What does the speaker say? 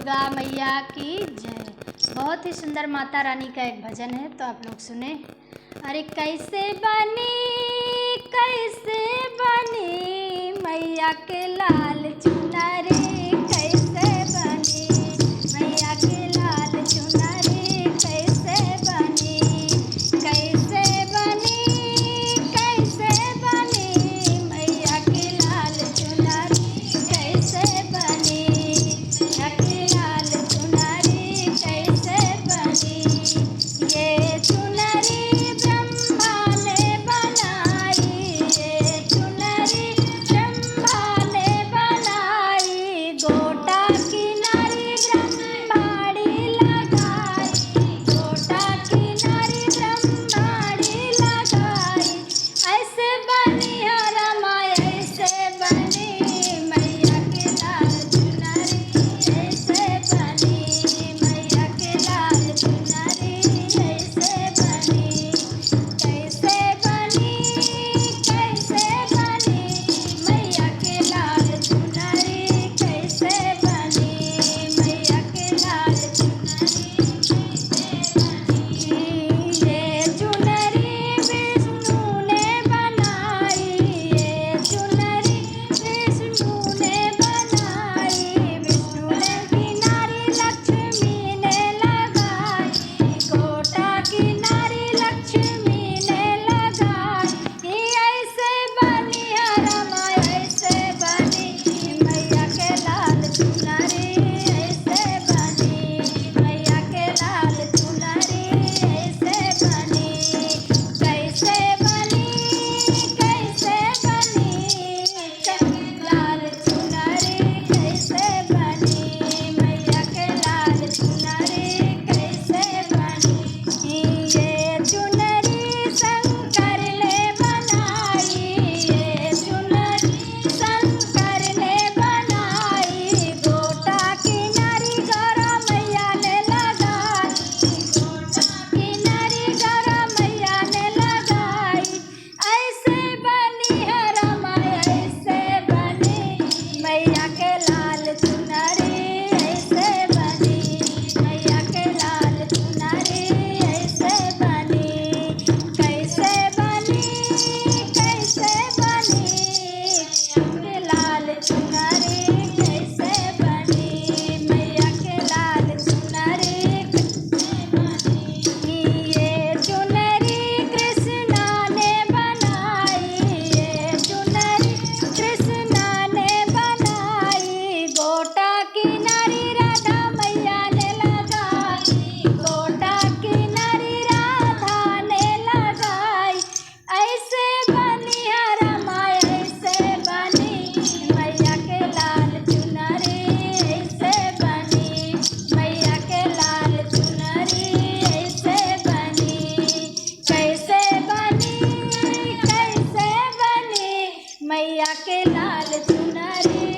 दुर्गा मैया की जय। बहुत ही सुंदर माता रानी का एक भजन है, तो आप लोग सुने। अरे कैसे बनी मैया के लाल चुनरी, कैसे बनी मैया के लाल चुनरी, कैसे बनी मैया के लाल चुनरी, कैसे बनी मैया के लाल चुनरी, कैसे बनी। ये चुनरी ब्रह्मा ने बनाई, ये चुनरी ब्रह्मा ने बनाई, गोटा किनारी ब्रह्माड़ी लगाई, गोटा किनारी ब्रह्माड़ी लगाई। ऐसे बनी रमा, ऐसे बनी मैया के लाल चुनरी, ऐसे बनी मैया के लाल चुनरी, ऐसे बनी। कैसे बनी मैया के लाल चुनरी, कैसे बनी मैया के लाल चुनरी, कैसे बनी। ये चुनरी विष्णु ने बनाई, ये चुनरी विष्णु ने बनाई, विष्णु ने किनारी लक्ष्मी ने लगाई, गोटा किनारी लक्ष्मी ने लगाई। ऐसे बनी रमा, ऐसे बनी मैया के लाल चुनरी, ऐसे बनी मैया के लाल चुनरी, ऐसे बनी। कैसे बनी लाल चुनरी, कैसे बनी मैया के लाल चुनरी, कैसे बनी। ये चुनरी शंकर ने बनाई, ये चुनरी शंकर ने बनाई, गोटा किनारी गौरा मैया ने लगाई, गोटा किनारी गौरा मैया ने लगाई। ऐसे बनी है रमा, ऐसे बनी मैया के लाल चुनरी, ऐसे बनी मैया के लाल चुनरी, ऐसे बनी। कैसे बनी मैया के लाल चुनरी, कैसे बनी मैया के लाल चुनरी, कैसे बनी। ये चुनरी कृष्णा ने बनाई, ये चुनरी कृष्णा ने बनाई, गोटा किनारी राधा मैया ने लगाई, गोटा किनारी राधा ने लगाई। ऐसे बनी रमा, ऐसे बनी मैया के लाल चुनरी, ऐसे बनी मैया के लाल चुनरी, ऐसे बनी। कैसे बनी मैया के लाल चुनरी,